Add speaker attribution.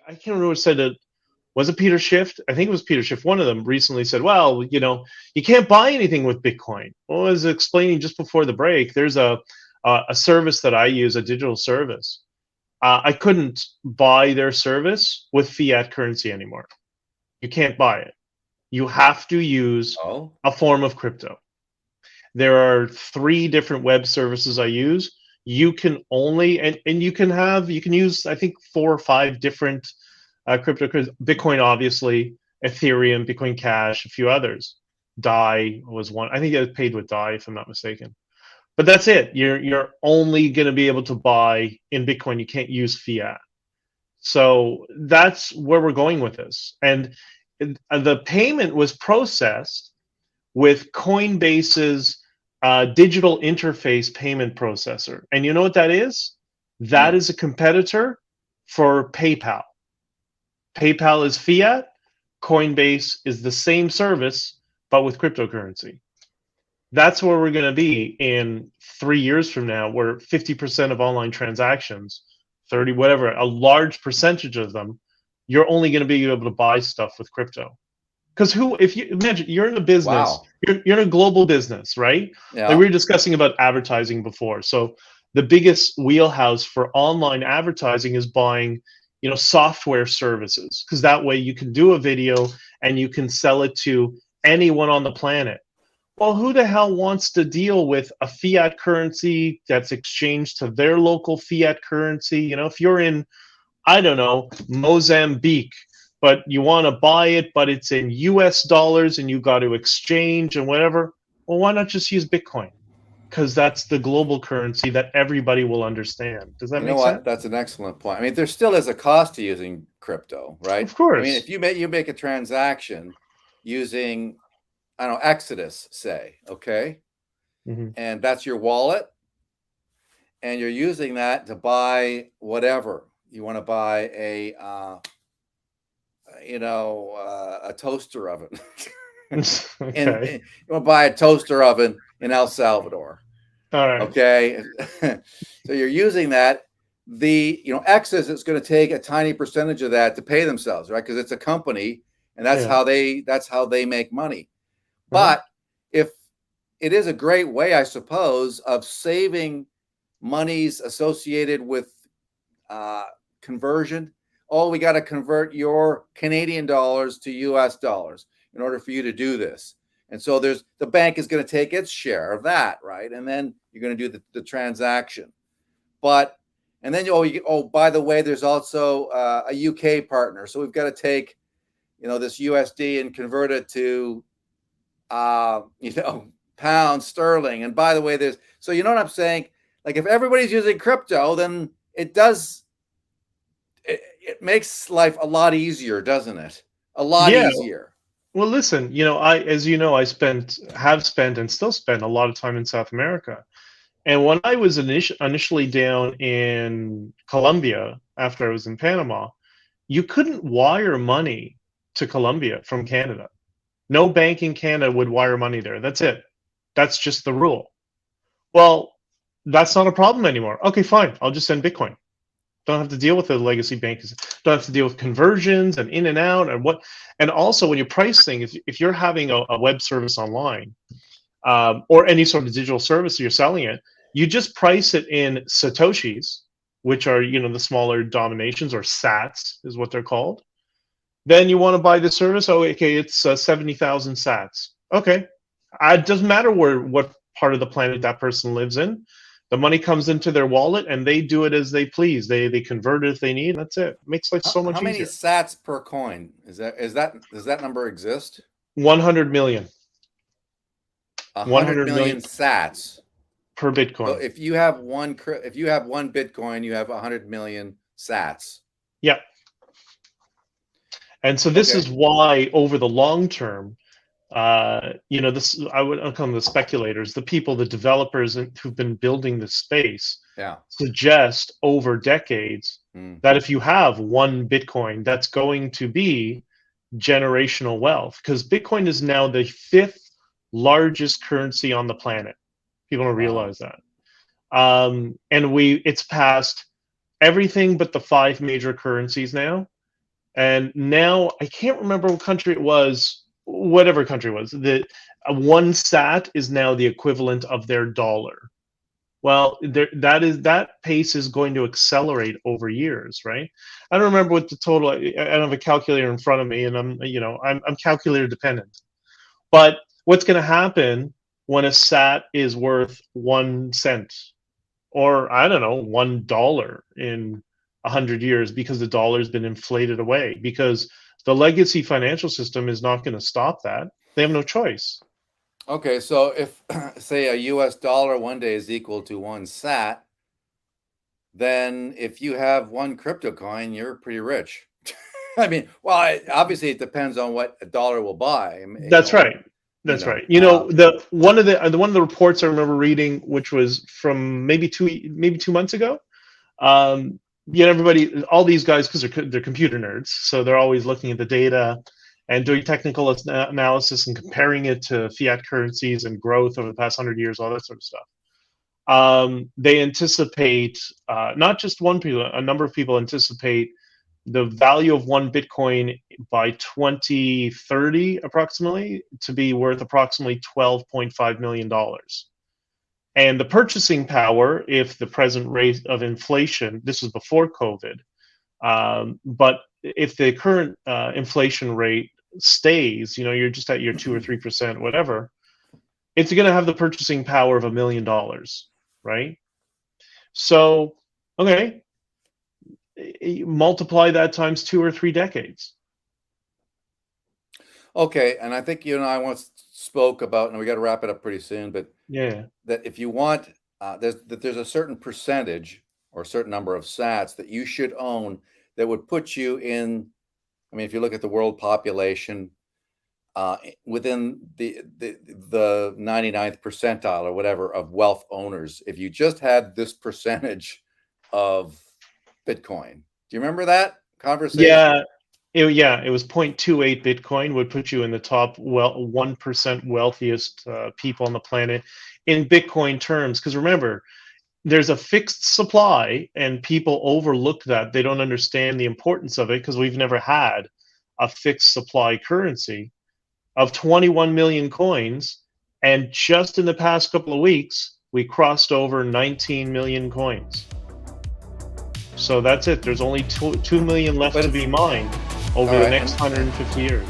Speaker 1: I can't remember what said it. Was it Peter Schiff? I think it was Peter Schiff. One of them recently said, well, you can't buy anything with Bitcoin. Well, I was explaining just before the break, there's a service that I use, a digital service. I couldn't buy their service with fiat currency anymore. You can't buy it. You have to use
Speaker 2: Oh,
Speaker 1: a form of crypto. There are 3 different web services I use. You can only, and you can use, I think, 4 or 5 different crypto. Bitcoin, obviously, Ethereum, Bitcoin Cash, a few others. DAI was one. I think it was paid with DAI, if I'm not mistaken. But that's it. You're only going to be able to buy in Bitcoin. You can't use fiat. So that's where we're going with this. And the payment was processed with Coinbase's digital interface payment processor. And you know what that is? That is a competitor for PayPal. PayPal is fiat. Coinbase is the same service, but with cryptocurrency. That's where we're going to be in 3 years from now, where 50% of online transactions, 30, whatever, a large percentage of them, you're only going to be able to buy stuff with crypto. Because if you imagine you're in a business,
Speaker 2: wow.
Speaker 1: you're in a global business, right? Like
Speaker 2: Yeah.
Speaker 1: we were discussing about advertising before. So the biggest wheelhouse for online advertising is buying, software services, because that way you can do a video and you can sell it to anyone on the planet. Well, who the hell wants to deal with a fiat currency that's exchanged to their local fiat currency? If you're in, I don't know, Mozambique, but you want to buy it, but it's in US dollars and you got to exchange and whatever. Well, why not just use Bitcoin? Because that's the global currency that everybody will understand. Does that
Speaker 2: You know
Speaker 1: make sense?
Speaker 2: what? That's an excellent point. I mean, there still is a cost to using crypto, right?
Speaker 1: Of
Speaker 2: I mean, if
Speaker 1: course.
Speaker 2: you make a transaction using, I don't know, Exodus, say, okay,
Speaker 1: Hmm.
Speaker 2: and that's your wallet, and you're using that to buy whatever you want to buy, a toaster oven. and,
Speaker 1: Okay.
Speaker 2: and you want to buy a toaster oven in El Salvador.
Speaker 1: All right.
Speaker 2: Okay. So you're using that. Exodus is going to take a tiny percentage of that to pay themselves, right? Because it's a company, and that's
Speaker 1: Yeah.
Speaker 2: how they make money.
Speaker 1: Uh-huh.
Speaker 2: But if it is a great way, I suppose, of saving monies associated with conversion. Oh, we got to convert your Canadian dollars to US dollars in order for you to do this. And so the bank is going to take its share of that, right? And then you're going to do the transaction. But and then by the way, there's also a UK partner. So we've got to take this USD and convert it to pound sterling. And by the way, so you know what I'm saying? Like if everybody's using crypto, then it makes life a lot easier, doesn't it? A lot
Speaker 1: Yeah.
Speaker 2: easier.
Speaker 1: Well, listen, I have spent and still spend a lot of time in South America. And when I was initially down in Colombia after I was in Panama, you couldn't wire money to Colombia from Canada. No bank in Canada would wire money there. That's it. That's just the rule. Well, that's not a problem anymore. Okay, fine. I'll just send Bitcoin. Don't have to deal with the legacy banks. Don't have to deal with conversions and in and out and what. And also, when you price things, if you're having a web service online, or any sort of digital service you're selling it, you just price it in satoshis, which are the smaller denominations, or sats is what they're called. Then you want to buy the service. Oh, okay, it's 70,000 sats. Okay, it doesn't matter what part of the planet that person lives in. The money comes into their wallet, and they do it as they please. They convert it if they need. That's it. Makes life so
Speaker 2: How
Speaker 1: much
Speaker 2: many
Speaker 1: easier.
Speaker 2: sats per coin does that number exist?
Speaker 1: 100 million.
Speaker 2: A
Speaker 1: 100
Speaker 2: hundred
Speaker 1: million
Speaker 2: million sats.
Speaker 1: per
Speaker 2: So
Speaker 1: Bitcoin.
Speaker 2: if you have one Bitcoin, you have 100 million sats.
Speaker 1: Yeah. And so this is
Speaker 2: Okay.
Speaker 1: why, over the long term, this I'll call them the speculators, the people, the developers who've been building this space,
Speaker 2: Yeah.
Speaker 1: suggest over decades
Speaker 2: Mm.
Speaker 1: that if you have one Bitcoin, that's going to be generational wealth, because Bitcoin is now the 5th largest currency on the planet. People don't
Speaker 2: Wow.
Speaker 1: realize that. And it's passed everything but the 5 major currencies now. And now I can't remember what country it was, whatever country it was, that one sat is now the equivalent of their dollar. Well, that pace is going to accelerate over years, right? I don't remember what the total. I don't have a calculator in front of me, and I'm calculator dependent. But what's going to happen when a sat is worth 1 cent, or I don't know, $1 in 100 years, because the dollar's been inflated away? Because the legacy financial system is not going to stop that. They have no choice.
Speaker 2: Okay, so if say a US dollar one day is equal to 1 sat, then if you have one crypto coin, you're pretty rich. I mean, well, obviously it depends on what a dollar will buy.
Speaker 1: That's right. That's right. The one of the reports I remember reading, which was from maybe 2 months ago. Everybody, all these guys, because they're computer nerds, so they're always looking at the data and doing technical analysis and comparing it to fiat currencies and growth over the past 100 years, all that sort of stuff. They anticipate, not just one people, a number of people anticipate the value of one Bitcoin by 2030 approximately to be worth approximately $12.5 million. And the purchasing power, if the present rate of inflation, this was before COVID, but if the current inflation rate stays, you're just at your 2 or 3%, whatever, it's going to have the purchasing power of $1 million, right? So, okay, multiply that times 2 or 3 decades.
Speaker 2: Okay, and I think you and I once spoke about, and we got to wrap it up pretty soon, but
Speaker 1: Yeah,
Speaker 2: that if you want, there's a certain percentage or a certain number of sats that you should own that would put you in. I mean, if you look at the world population, within the 99th percentile or whatever of wealth owners, if you just had this percentage of Bitcoin. Do you remember that conversation?
Speaker 1: yeah. It was 0.28 Bitcoin would put you in the top 1% wealthiest people on the planet in Bitcoin terms. Because remember, there's a fixed supply, and people overlook that. They don't understand the importance of it because we've never had a fixed supply currency of 21 million coins. And just in the past couple of weeks, we crossed over 19 million coins. So that's it. There's only 2 million left to be mined over the next 150 years.